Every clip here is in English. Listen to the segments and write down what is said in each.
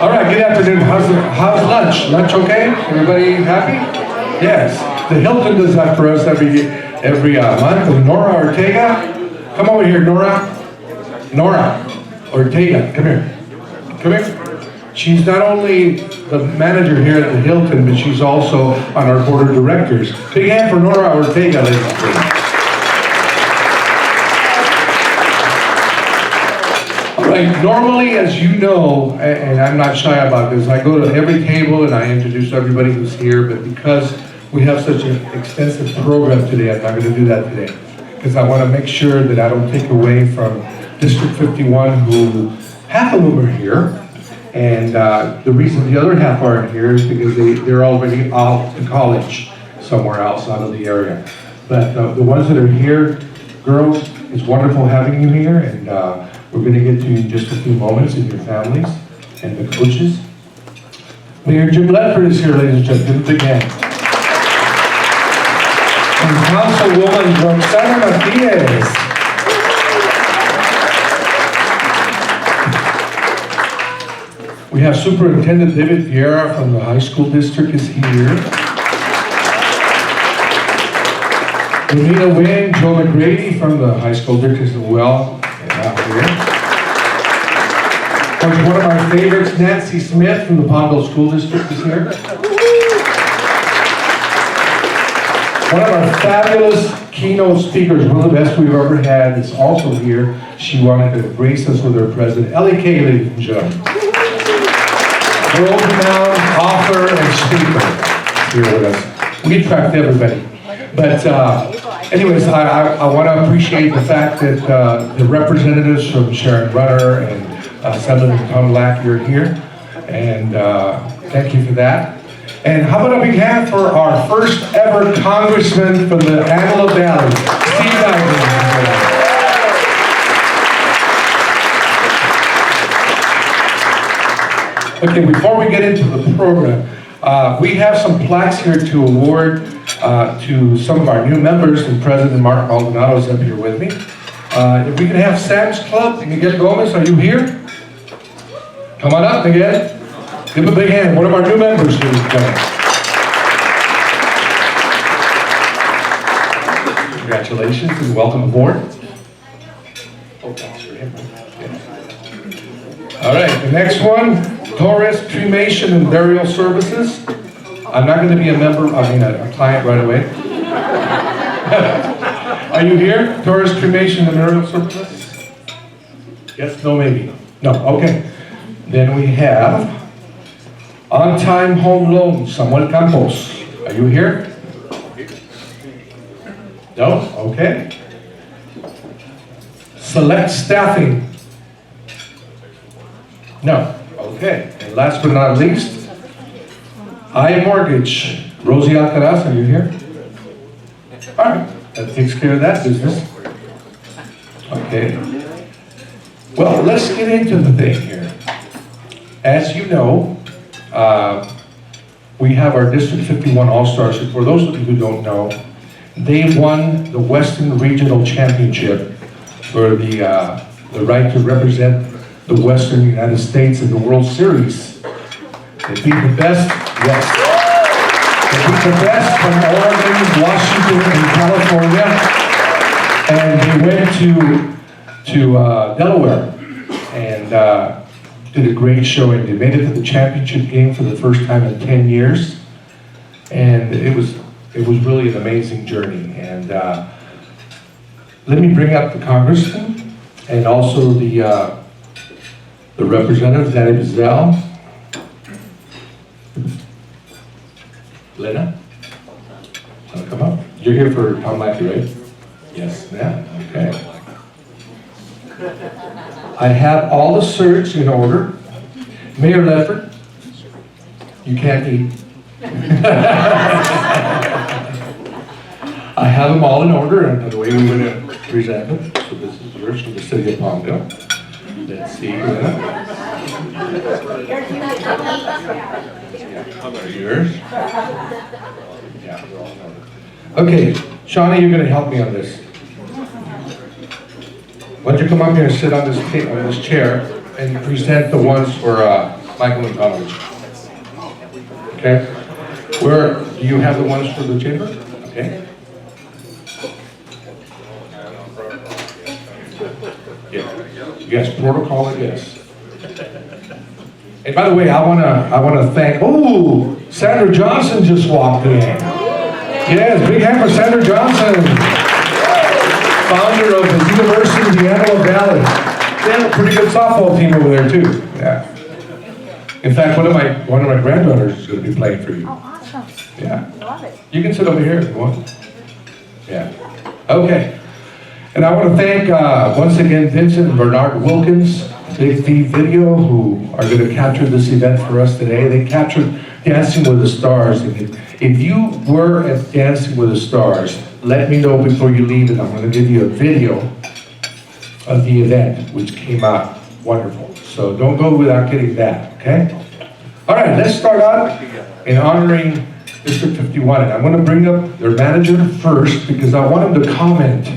All right, good afternoon. How's lunch? Lunch okay? Everybody happy? Yes. The Hilton does that for us every month. And Nora Ortega, come over here, Nora. Nora Ortega, come here. Come here. She's not only the manager here at the Hilton, but she's also on our board of directors. Big hand for Nora Ortega, ladies and gentlemen. Right, normally, as you know, and I'm not shy about this, I go to every table and I introduce everybody who's here, but because we have such an extensive program today, I'm not going to do that today. Because I want to make sure that I don't take away from District 51, who half of them are here. And the reason the other half aren't here is because they're already off to college somewhere else out of the area. But the ones that are here, girls, it's wonderful having you here, and we're going to get to you in just a few moments, and your families and the coaches. Mayor Jim Ledford is here, ladies and gentlemen. Give a big hand. And Councilwoman Roxana Martinez. We have Superintendent David Vieira from the high school district is here. Lenina Wynn, Joe McGrady from the high school district as well. Here. Of course, one of our favorites, Nancy Smith from the Pondville School District is here. One of our fabulous keynote speakers, one of the best we've ever had, is also here. She wanted to grace us with her president, Ellie Kay, ladies and gentlemen. World-renowned author and speaker here with us. We attract everybody. But anyways, I want to appreciate the fact that the representatives from Sharon Runner and Senator Tom Lack, you're here. And thank you for that. And how about a big hand for our first ever congressman from the Antelope Valley, Steve Knight. Okay, before we get into the program, we have some plaques here to award to some of our new members, and President Mark Maldonado is up here with me. If we can have Sam's Club, Miguel Gomez, are you here? Come on up, Miguel. Give him a big hand, one of our new members here today. Congratulations and welcome aboard. Oh, thanks for him. Yeah. All right, the next one. Torres Cremation and Burial Services. I'm not going to be a client right away. Are you here? Torres Cremation and Burial Services? Yes, no, maybe. No, okay. Then we have On Time Home Loan, Samuel Campos. Are you here? No? Okay. Select Staffing. No. Okay, and last but not least, iMortgage. Rosie Alcaraz, are you here? All right, that takes care of that business. Okay. Well, let's get into the thing here. As you know, we have our District 51 All-Stars. For those of you who don't know, they won the Western Regional Championship for the right to represent the Western United States in the World Series. They beat the best, yes. They beat the best from Oregon, Washington, and California. And they went to Delaware and did a great showing. They made it to the championship game for the first time in 10 years. And it was really an amazing journey. And let me bring up the congressman and also the representative, Danny Bazell. Lena, wanna come up? You're here for Tom Lackey, right? Yes, ma'am, okay. I have all the certs in order. Mayor Ledford, you can't eat. I have them all in order and the way we want to present them. So this is yours from the city of Palmdale. Let's see. Yours? Yeah. Okay, Shawnee, you're going to help me on this. Why don't you come up here and sit on this chair and present the ones for Michael and College. Okay? Where do you have the ones for the chamber? Okay. Yeah. Yes, protocol, yes. And by the way, I wanna thank, oh, Sandra Johnson just walked in. Yes, big hand for Sandra Johnson, founder of the University of the Antelope Valley. They have a pretty good softball team over there too. Yeah. In fact, one of my granddaughters is going to be playing for you. Oh, awesome. Yeah. Love it. You can sit over here if you want. Yeah. Okay. And I want to thank once again Vincent and Bernard Wilkins, Big V Video, who are going to capture this event for us today. They captured Dancing with the Stars. And if you were at Dancing with the Stars, let me know before you leave, and I'm going to give you a video of the event, which came out wonderful. So don't go without getting that, okay? All right, let's start out in honoring District 51. And I'm going to bring up their manager first because I want him to comment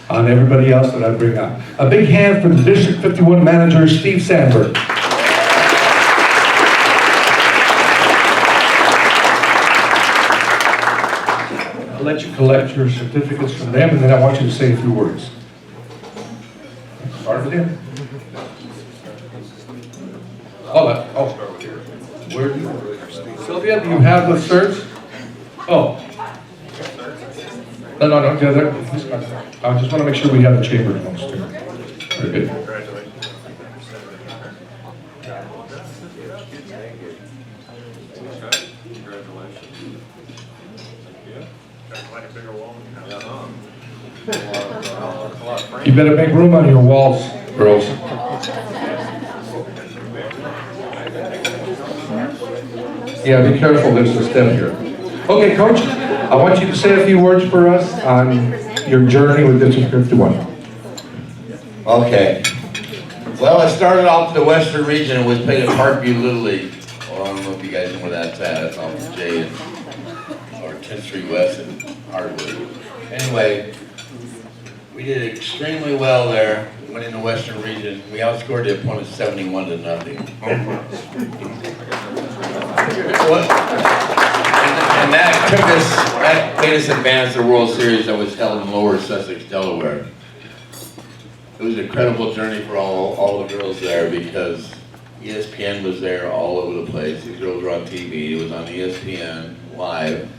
on everybody else that I bring up. A big hand for the District 51 manager, Steve Sandberg. I'll let you collect your certificates from them, and then I want you to say a few words. Start with him. I'll start with here. Where do you, Sylvia, do you have the certs? Oh. No, the other. I just want to make sure we have the chamber ones too. Very good. Congratulations. You better make room on your walls, girls. Yeah, be careful, there's a step here. Okay, Coach, I want you to say a few words for us on your journey with District 51. Okay. Well, I started off in the Western region and was playing at Parkview Little League. Well, I don't know if you guys know where that's at. It's off of J or 10th Street West in Hardwood. Anyway, we did extremely well there. We went in the Western region. We outscored the opponent 71-0. And that made us advance the World Series that was held in Lower Sussex, Delaware. It was an incredible journey for all the girls there because ESPN was there all over the place. The girls were on TV. It was on ESPN Live.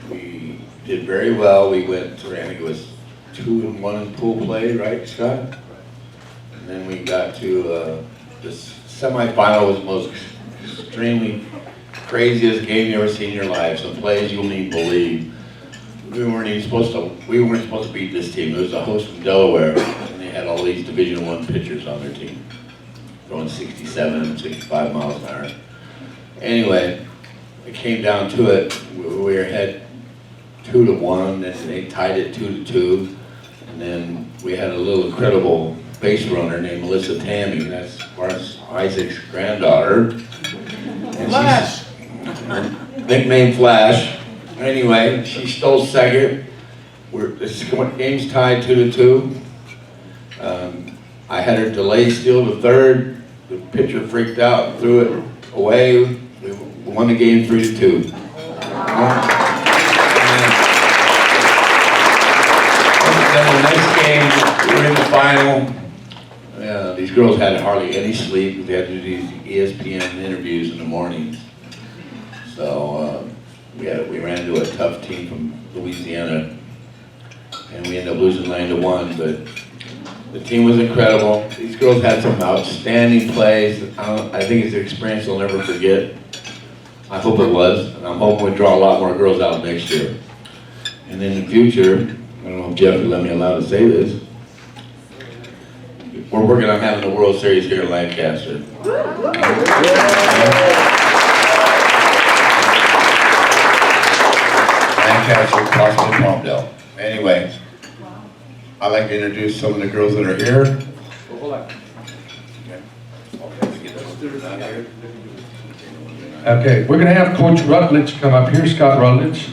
We did very well. We went to, I think it was 2-1 in pool play, right, Scott? And then we got to the semifinal was the most extremely craziest game you ever seen in your life. Some plays you won't even believe. We weren't supposed to beat this team. It was a host from Delaware, and they had all these Division I pitchers on their team, throwing 67 and 65 miles an hour. Anyway, it came down to it. We were ahead 2-1, and they tied it 2-2, and then we had a little incredible base runner named Melissa Tammy. That's Isaac's granddaughter. And Flash. Nicknamed Flash. Anyway, she stole second. This game's tied 2-2. I had her delay steal the third. The pitcher freaked out and threw it away. We won the game 3-2. Then the next game, we were in the final. These girls had hardly any sleep. They had to do these ESPN interviews in the mornings. So we ran into a tough team from Louisiana, and we ended up losing 9-1. But the team was incredible. These girls had some outstanding plays. I think it's an experience they'll never forget. I hope it was, and I'm hoping we draw a lot more girls out next year. And in the future, I don't know if Jeff would let me allow to say this, we're working on having the World Series here in Lancaster. Lancaster, possibly Palmdale. Anyway, I'd like to introduce some of the girls that are here. Okay, we're going to have Coach Rutledge come up here, Scott Rutledge.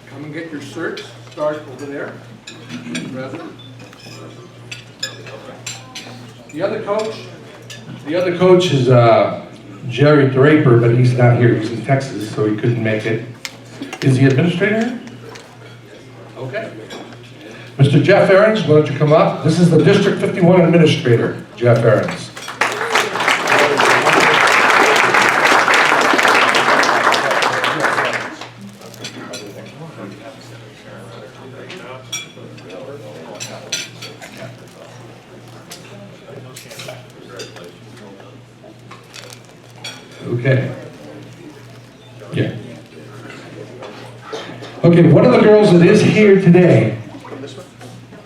Come and get your certs. Start over there. The other coach is Jerry Draper, but he's not here. He's in Texas, so he couldn't make it. Is the administrator? Okay. Mr. Jeff Ahrens, why don't you come up? This is the District 51 administrator, Jeff Ahrens. Okay. Yeah. Okay, one of the girls that is here today,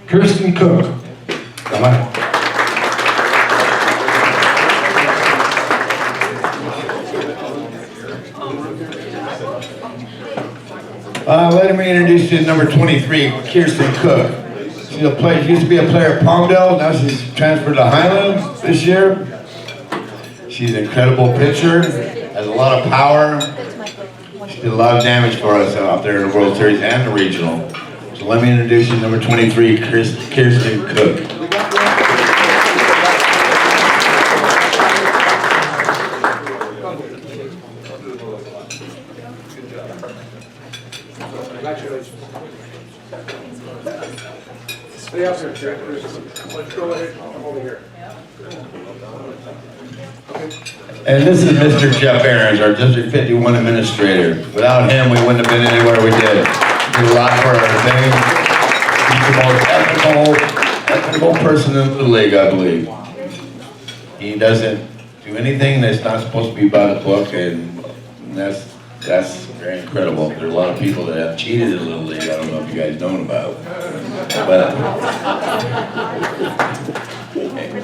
Kirsten Cook. Come on. Let me introduce you to number 23, Kirsten Cook. She used to be a player at Palmdale, now she's transferred to Highland this year. She's an incredible pitcher, has a lot of power. She did a lot of damage for us out there in the World Series and the regional. So let me introduce you to number 23, Kirsten Cook. Congratulations. Stay up here, Jack. Let's go ahead. Come over here. And this is Mr. Jeff Aarons, our District 51 administrator. Without him, we wouldn't have been anywhere we did. He did a lot for our thing. He's the most ethical person in the league, I believe. He doesn't do anything that's not supposed to be by the book, and that's very incredible. There are a lot of people that have cheated in the Little League. I don't know if you guys know about. But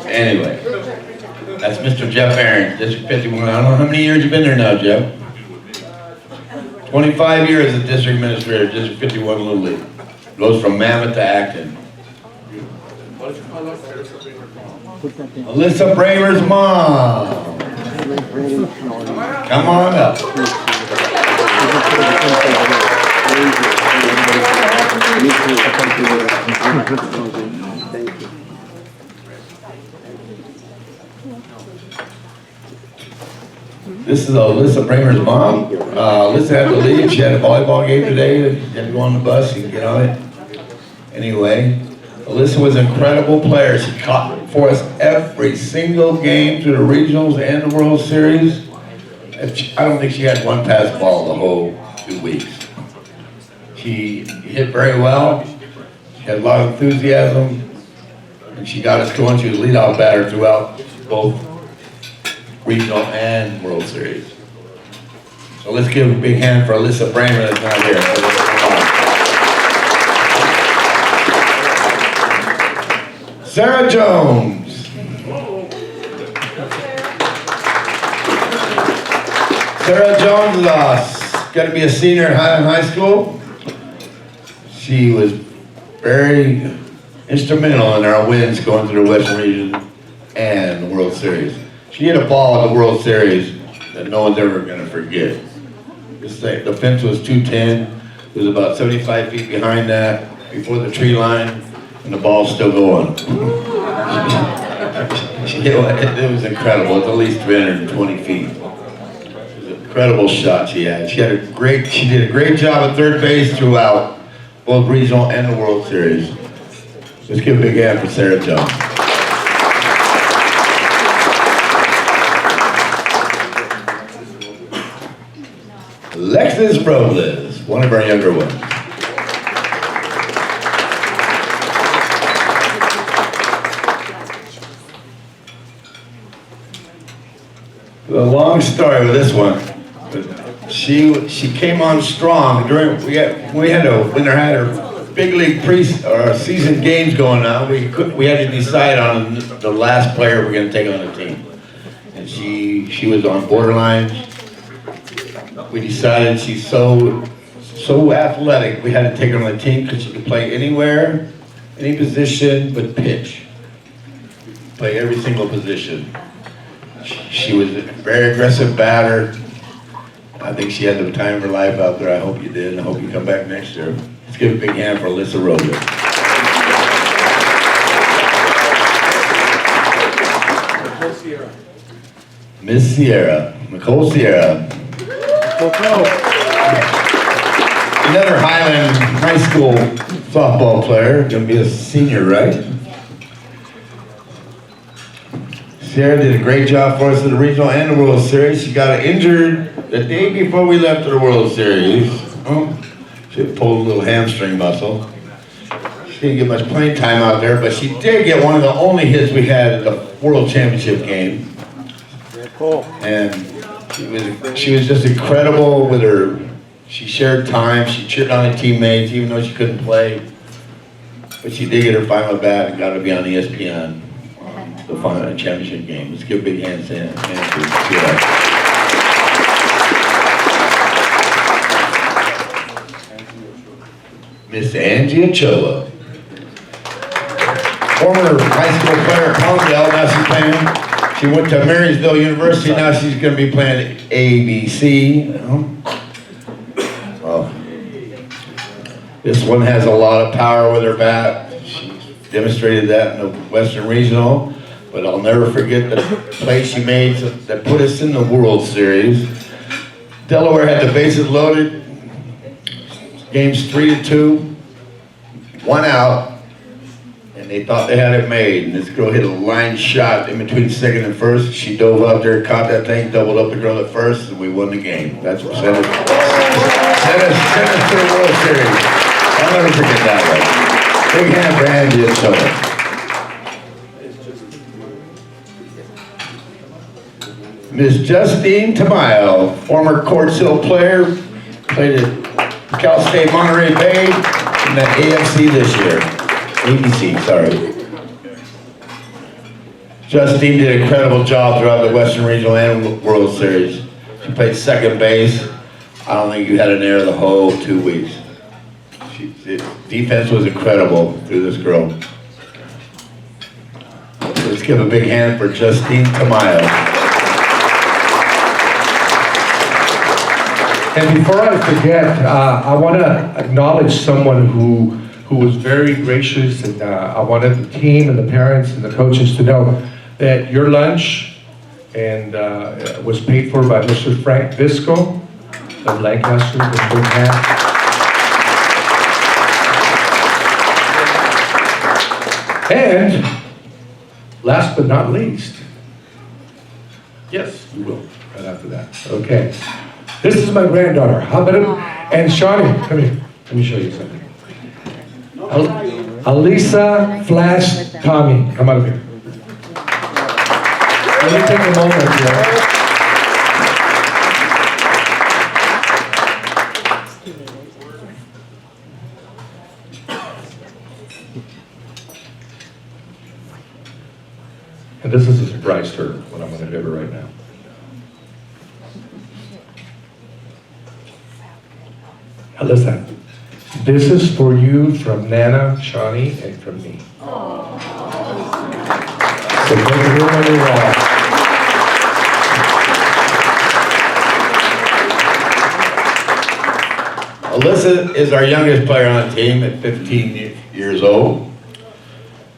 anyway, that's Mr. Jeff Aarons, District 51. I don't know how many years you've been there now, Jeff. 25 years as District Administrator, District 51 Little League. Goes from Mammoth to Acton. Alyssa Bramer's mom. Come on up. This is Alyssa Bramer's mom. Alyssa had to leave. She had a volleyball game today. She had to go on the bus and get on it. Anyway, Alyssa was an incredible player. She caught for us every single game through the regionals and the World Series. I don't think she had one pass ball the whole 2 weeks. She hit very well. She had a lot of enthusiasm. And she got us going. She was leadoff batter throughout both regional and World Series. So let's give a big hand for Alyssa Bramer that's not here. Sarah Jones. Sarah Jones is going to be a senior in Highland High School. She was very instrumental in our wins going through the Western Region and the World Series. She hit a ball at the World Series that no one's ever going to forget. The fence was 210. It was about 75 feet behind that, before the tree line, and the ball's still going. It was incredible. It's at least 320 feet. It was an incredible shot she had. She did a great job at third base throughout both regional and the World Series. Let's give a big hand for Sarah Jones. Alexis Robles, one of our younger ones. A long story with this one. She came on strong during we had her big league season games going on. We had to decide on the last player we're going to take on the team, and she was on borderline. We decided she's so athletic, we had to take her on the team because she could play anywhere, any position but pitch. Play every single position. She was a very aggressive batter. I think she had the time of her life out there. I hope you did, and I hope you come back next year. Let's give a big hand for Alyssa Robles. Miss Sierra, Nicole Sierra. Another Highland High School softball player, gonna be a senior, right? Sierra did a great job for us in the regional and the World Series. She got injured the day before we left to the World Series. She pulled a little hamstring muscle. She didn't get much playing time out there, but she did get one of the only hits we had at the World Championship game. Very cool. And she was just incredible with her. She shared time. She cheered on her teammates, even though she couldn't play. But she did get her final bat and got to be on ESPN. The final championship game. Let's give a big hand to Sierra. Miss Angie Ochoa. Former high school player at Palmdale, now she's playing. She went to Marysville University, now she's going to be playing ABC. Well, this one has a lot of power with her bat. She demonstrated that in the Western Regional, but I'll never forget the play she made that put us in the World Series. Delaware had the bases loaded, games 3-2, 1 out, and they thought they had it made. And this girl hit a line shot in between second and first. She dove out there, caught that thing, doubled up the girl at first, and we won the game. That's what sent us to the World Series. I'll never forget that one. Big hand for Angie Ochoa. Miss Justine Tamayo, former Court Hill player, played at Cal State Monterey Bay in the AFC this year. ABC, sorry. Justine did an incredible job throughout the Western Regional and World Series. She played second base. I don't think you had an error the whole 2 weeks. Defense was incredible through this girl. Let's give a big hand for Justine Tamayo. And before I forget, I want to acknowledge someone who was very gracious, and I wanted the team and the parents and the coaches to know that your lunch was paid for by Mr. Frank Visco of Lancaster. And last but not least, yes, you will, right after that. Okay. This is my granddaughter. How about it? And Shawnee, come here. Let me show you something. Alisa Flash Tommy, come out here. Let me take a moment here. And this is a surprise to her, what I'm going to give her right now. Now listen, this is for you from Nana, Shawnee, and from me. So thank you very much. Alyssa is our youngest player on the team at 15 years old.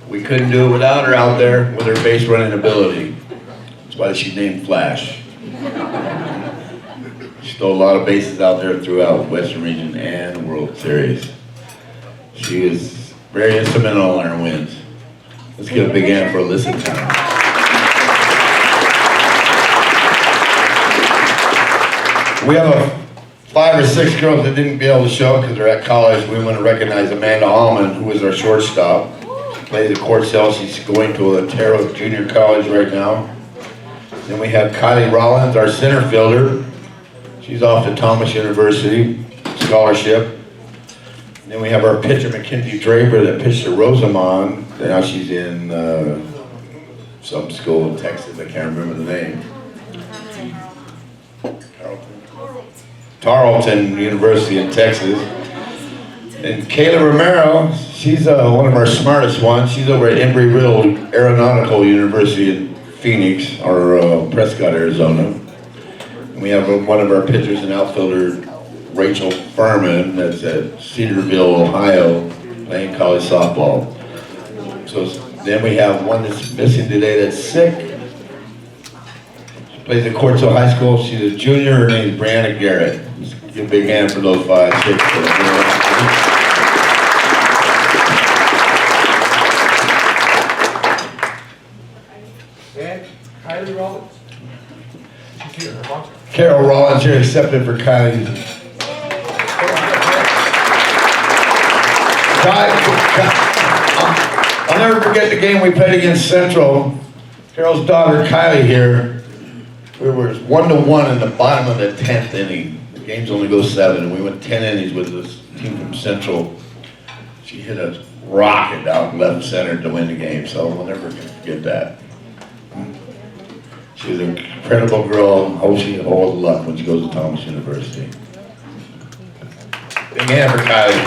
We couldn't do it without her out there with her base running ability. That's why she's named Flash. She stole a lot of bases out there throughout Western Region and World Series. She is very instrumental in our wins. Let's give a big hand for Alyssa Town. We have 5 or 6 girls that didn't be able to show because they're at college. We want to recognize Amanda Allman, who is our shortstop. She plays at Court Hill. She's going to Otero Junior College right now. Then we have Kylie Rollins, our center fielder. She's off to Thomas University, scholarship. And then we have our pitcher, Mackenzie Draper, that pitched at Rosamond. Now she's in some school in Texas. I can't remember the name. Tarleton University in Texas. And Kayla Romero, she's one of our smartest ones. She's over at Embry-Riddle Aeronautical University in Phoenix, or Prescott, Arizona. And we have one of our pitchers and outfielder, Rachel Furman, that's at Cedarville, Ohio, playing college softball. So then we have one that's missing today that's sick. Plays at Court Hill High School. She's a junior. Her name is Brianna Garrett. Let's give a big hand for those 5, 6. And Kylie Rollins. Carol Rollins here, accepted for Kylie. I'll never forget the game we played against Central. Carol's daughter Kylie here. We were 1-1 in the bottom of the 10th inning. The games only go 7, and we went 10 innings with this team from Central. She hit a rocket out left center to win the game, so we'll never forget that. She's an incredible girl. I hope she has all the luck when she goes to Thomas University. Big hand for Kylie.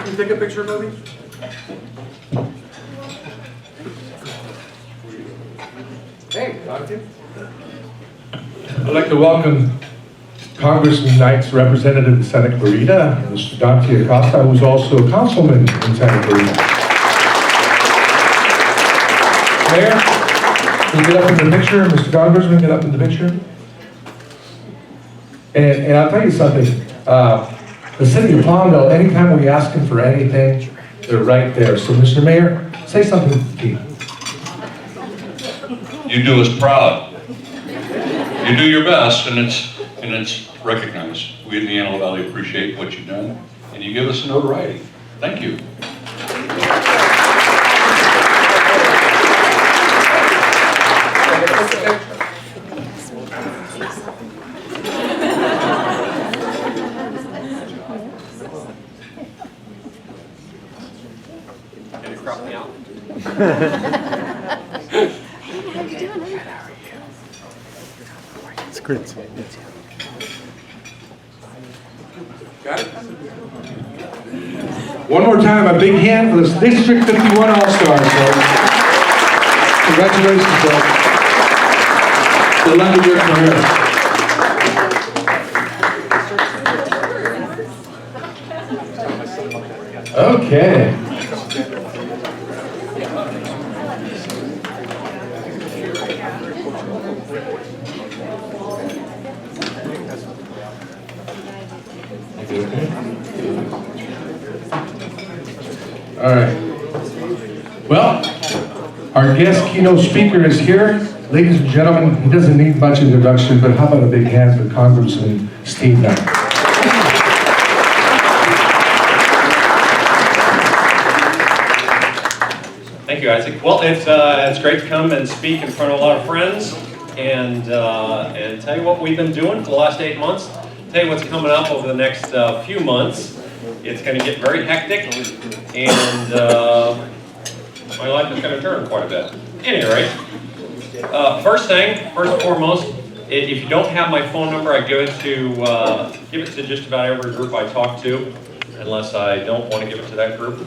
Can you take a picture, maybe? Hey, Doctor. I'd like to welcome Congressman Knight's representative in Santa Clarita, Mr. Dante Acosta, who's also a councilman in Santa Clarita. Mayor, can you get up in the picture? Mr. Congressman, get up in the picture. And I'll tell you something, the city of Palmdale, anytime we ask them for anything, they're right there. So, Mr. Mayor, say something to the team. You do us proud. You do your best, and it's recognized. We in the Antelope Valley appreciate what you've done, and you give us notoriety. Thank you. Can you crop me out? It's great. Got it? One more time, a big hand for this District 51 All-Stars, folks. Congratulations, folks. Good luck with your career. Okay. All right. Well, our guest keynote speaker is here. Ladies and gentlemen, he doesn't need much introduction, but how about a big hand for Congressman Steve Knight? Thank you, Isaac. Well, it's great to come and speak in front of a lot of friends and tell you what we've been doing for the last 8 months. Tell you what's coming up over the next few months. It's going to get very hectic, and my life is going to turn quite a bit. At any rate, first and foremost, if you don't have my phone number, I give it to just about every group I talk to, unless I don't want to give it to that group.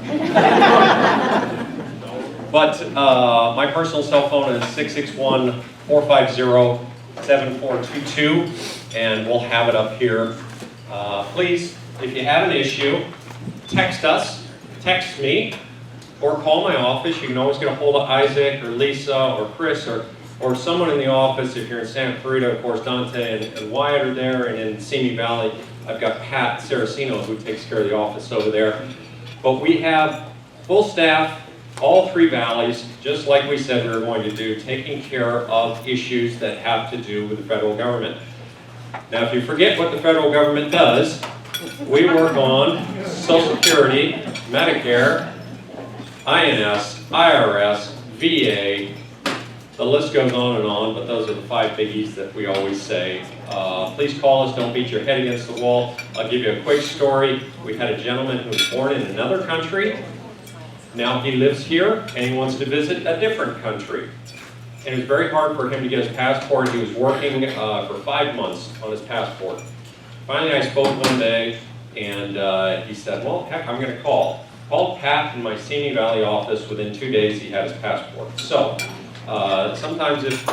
But my personal cell phone is 661-450-7422, and we'll have it up here. Please, if you have an issue, text us, text me, or call my office. You can always get a hold of Isaac or Lisa or Chris or someone in the office. If you're in Santa Clarita, of course, Dante and Wyatt are there, and in Simi Valley, I've got Pat Saraceno, who takes care of the office over there. But we have full staff, all 3 valleys, just like we said we were going to do, taking care of issues that have to do with the federal government. Now, if you forget what the federal government does, we work on Social Security, Medicare, INS, IRS, VA, the list goes on, but those are the 5 biggies that we always say. Please call us, don't beat your head against the wall. I'll give you a quick story. We had a gentleman who was born in another country. Now he lives here and he wants to visit a different country. And it was very hard for him to get his passport. He was working for 5 months on his passport. Finally, I spoke one day, and he said, well, heck, I'm going to call. Called Pat in my Simi Valley office. Within 2 days, he had his passport. So sometimes if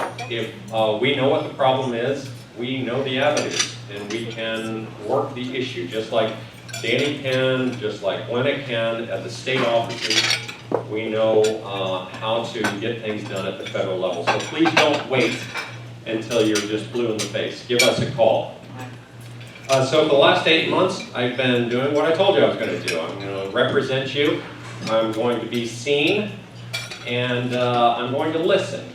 we know what the problem is, we know the avenues, and we can work the issue, just like Danny can, just like Glenna can at the state offices. We know how to get things done at the federal level. So please don't wait until you're just blue in the face. Give us a call. So for the last 8 months, I've been doing what I told you I was going to do. I'm going to represent you. I'm going to be seen, and I'm going to listen.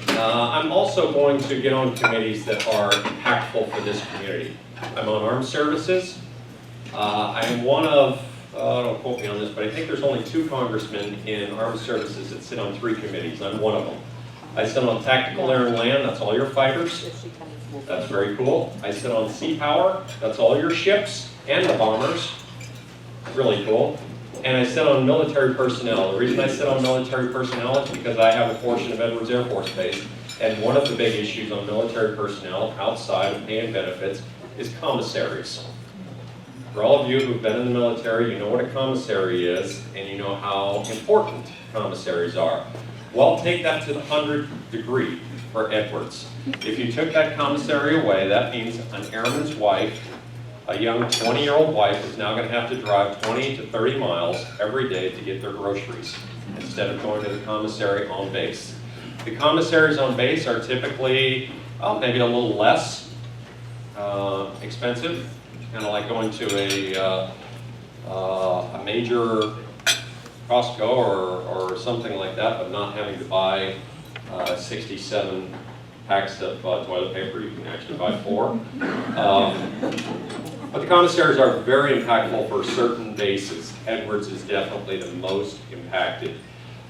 I'm also going to get on committees that are impactful for this community. I'm on Armed Services. I am one of, don't quote me on this, but I think there's only 2 congressmen in Armed Services that sit on 3 committees. I'm one of them. I sit on Tactical Air and Land, that's all your fighters. That's very cool. I sit on Sea Power, that's all your ships and the bombers. Really cool. And I sit on Military Personnel. The reason I sit on Military Personnel is because I have a portion of Edwards Air Force Base, and one of the big issues on military personnel outside of pay and benefits is commissaries. For all of you who've been in the military, you know what a commissary is, and you know how important commissaries are. Well, take that to the 100th degree for Edwards. If you took that commissary away, that means an airman's wife, a young 20-year-old wife, is now going to have to drive 20 to 30 miles every day to get their groceries instead of going to the commissary on base. The commissaries on base are typically, well, maybe a little less expensive, kind of like going to a major Costco or something like that, but not having to buy 67 packs of toilet paper. You can actually buy 4. But the commissaries are very impactful for certain bases. Edwards is definitely the most impacted.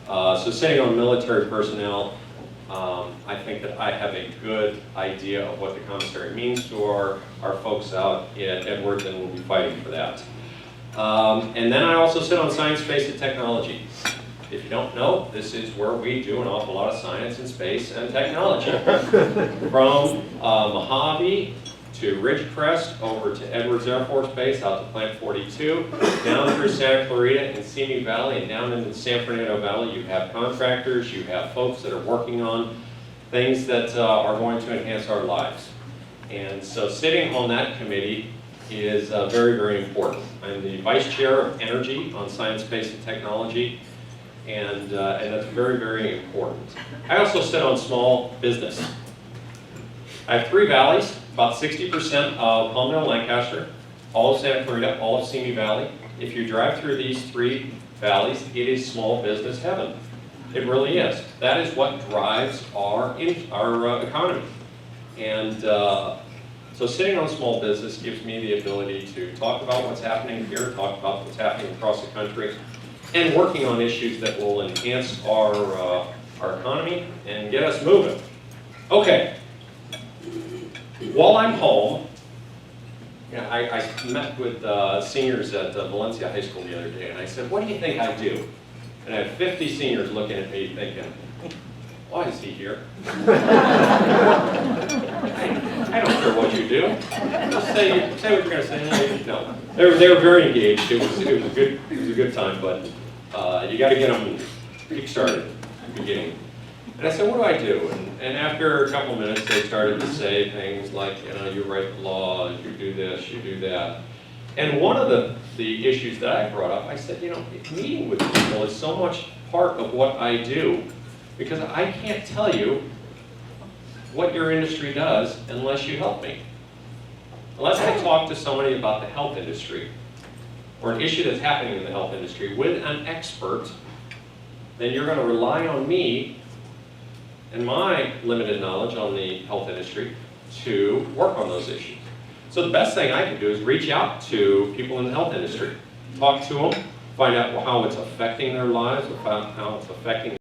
So sitting on military personnel, I think that I have a good idea of what the commissary means to our folks out at Edwards, and we'll be fighting for that. And then I also sit on science, space, and technology. If you don't know, this is where we do an awful lot of science and space and technology. From Mojave to Ridgecrest, over to Edwards Air Force Base, out to Plant 42, down through Santa Clarita and Simi Valley, and down into the San Fernando Valley. You have contractors, you have folks that are working on things that are going to enhance our lives. And so sitting on that committee is very, very important. I'm the Vice Chair of Energy on Science, Space, and Technology, and that's very, very important. I also sit on small business. I have 3 valleys, about 60% of Palmdale, Lancaster, all of Santa Clarita, all of Simi Valley. If you drive through these 3 valleys, it is small business heaven. It really is. That is what drives our economy. And so sitting on small business gives me the ability to talk about what's happening here, talk about what's happening across the country, and working on issues that will enhance our economy and get us moving. Okay. While I'm home, I met with seniors at Valencia High School the other day, and I said, what do you think I do? And I had 50 seniors looking at me thinking, why is he here? I don't care what you do. Just say what you're going to say. No, they were very engaged. It was a good time, but you got to get them kick-started at the beginning. And I said, what do I do? And after a couple minutes, they started to say things like, you write the laws, you do this, you do that. And one of the issues that I brought up, I said, meeting with people is so much part of what I do, because I can't tell you what your industry does unless you help me. Unless I talk to somebody about the health industry, or an issue that's happening in the health industry with an expert, then you're going to rely on me and my limited knowledge on the health industry to work on those issues. So the best thing I can do is reach out to people in the health industry, talk to them, find out how it's affecting their lives, how it's affecting